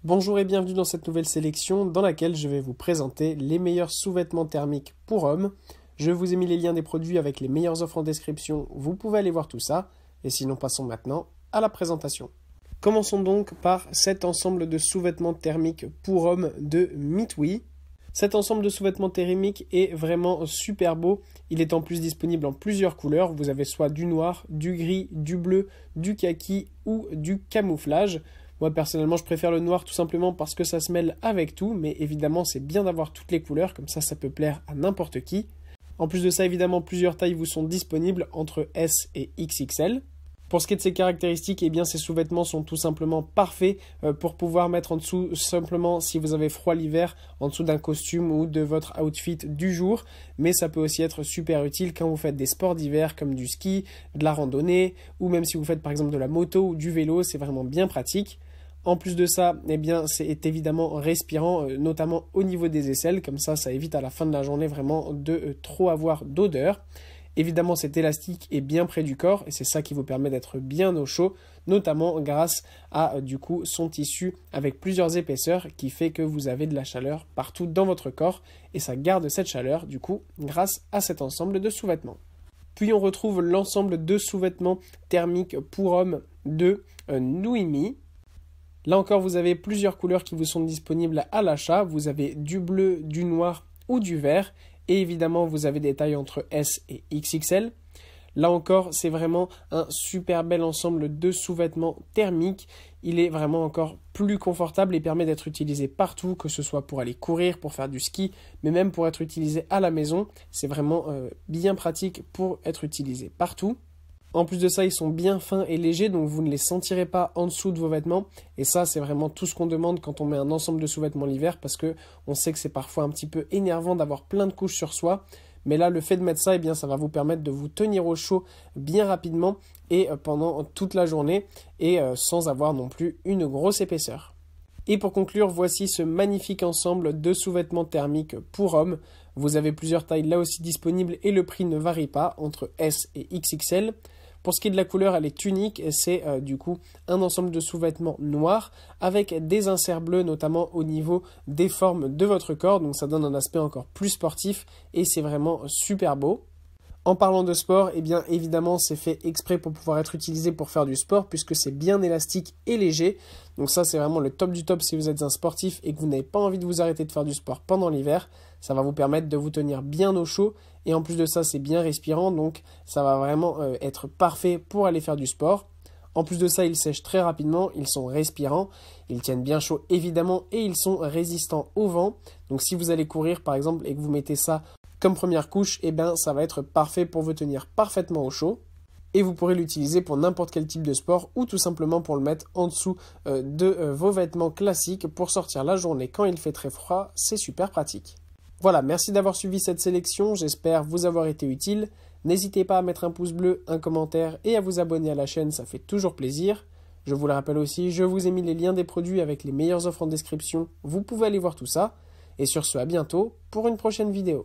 Bonjour et bienvenue dans cette nouvelle sélection dans laquelle je vais vous présenter les meilleurs sous-vêtements thermiques pour hommes. Je vous ai mis les liens des produits avec les meilleures offres en description, vous pouvez aller voir tout ça. Et sinon passons maintenant à la présentation. Commençons donc par cet ensemble de sous-vêtements thermiques pour hommes de Mitwi. Cet ensemble de sous-vêtements thermiques est vraiment super beau. Il est en plus disponible en plusieurs couleurs. Vous avez soit du noir, du gris, du bleu, du kaki ou du camouflage. Moi personnellement je préfère le noir tout simplement parce que ça se mêle avec tout, mais évidemment c'est bien d'avoir toutes les couleurs, comme ça peut plaire à n'importe qui. En plus de ça évidemment plusieurs tailles vous sont disponibles entre S et XXL. Pour ce qui est de ces caractéristiques, eh bien ces sous-vêtements sont tout simplement parfaits pour pouvoir mettre en dessous simplement si vous avez froid l'hiver, en dessous d'un costume ou de votre outfit du jour. Mais ça peut aussi être super utile quand vous faites des sports d'hiver comme du ski, de la randonnée ou même si vous faites par exemple de la moto ou du vélo, c'est vraiment bien pratique. En plus de ça, eh bien, c'est évidemment respirant, notamment au niveau des aisselles, comme ça évite à la fin de la journée vraiment de trop avoir d'odeur. Évidemment, cet élastique est bien près du corps et c'est ça qui vous permet d'être bien au chaud, notamment grâce à du coup son tissu avec plusieurs épaisseurs qui fait que vous avez de la chaleur partout dans votre corps et ça garde cette chaleur du coup grâce à cet ensemble de sous-vêtements. Puis on retrouve l'ensemble de sous-vêtements thermiques pour hommes de Noemi. Là encore, vous avez plusieurs couleurs qui vous sont disponibles à l'achat. Vous avez du bleu, du noir ou du vert. Et évidemment, vous avez des tailles entre S et XXL. Là encore, c'est vraiment un super bel ensemble de sous-vêtements thermiques. Il est vraiment encore plus confortable et permet d'être utilisé partout, que ce soit pour aller courir, pour faire du ski, mais même pour être utilisé à la maison. C'est vraiment bien pratique pour être utilisé partout. En plus de ça, ils sont bien fins et légers, donc vous ne les sentirez pas en dessous de vos vêtements. Et ça, c'est vraiment tout ce qu'on demande quand on met un ensemble de sous-vêtements l'hiver, parce que on sait que c'est parfois un petit peu énervant d'avoir plein de couches sur soi. Mais là, le fait de mettre ça, eh bien, ça va vous permettre de vous tenir au chaud bien rapidement et pendant toute la journée, et sans avoir non plus une grosse épaisseur. Et pour conclure, voici ce magnifique ensemble de sous-vêtements thermiques pour hommes. Vous avez plusieurs tailles là aussi disponibles et le prix ne varie pas entre S et XXL. Pour ce qui est de la couleur, elle est unique, c'est du coup un ensemble de sous-vêtements noirs avec des inserts bleus notamment au niveau des formes de votre corps, donc ça donne un aspect encore plus sportif et c'est vraiment super beau. En parlant de sport, eh bien évidemment c'est fait exprès pour pouvoir être utilisé pour faire du sport puisque c'est bien élastique et léger. Donc ça c'est vraiment le top du top si vous êtes un sportif et que vous n'avez pas envie de vous arrêter de faire du sport pendant l'hiver. Ça va vous permettre de vous tenir bien au chaud et en plus de ça c'est bien respirant donc ça va vraiment être parfait pour aller faire du sport. En plus de ça, ils sèchent très rapidement, ils sont respirants, ils tiennent bien chaud évidemment et ils sont résistants au vent. Donc si vous allez courir par exemple et que vous mettez ça comme première couche, eh bien, ça va être parfait pour vous tenir parfaitement au chaud. Et vous pourrez l'utiliser pour n'importe quel type de sport ou tout simplement pour le mettre en dessous de vos vêtements classiques pour sortir la journée quand il fait très froid. C'est super pratique. Voilà, merci d'avoir suivi cette sélection. J'espère vous avoir été utile. N'hésitez pas à mettre un pouce bleu, un commentaire et à vous abonner à la chaîne, ça fait toujours plaisir. Je vous le rappelle aussi, je vous ai mis les liens des produits avec les meilleures offres en description. Vous pouvez aller voir tout ça. Et sur ce, à bientôt pour une prochaine vidéo.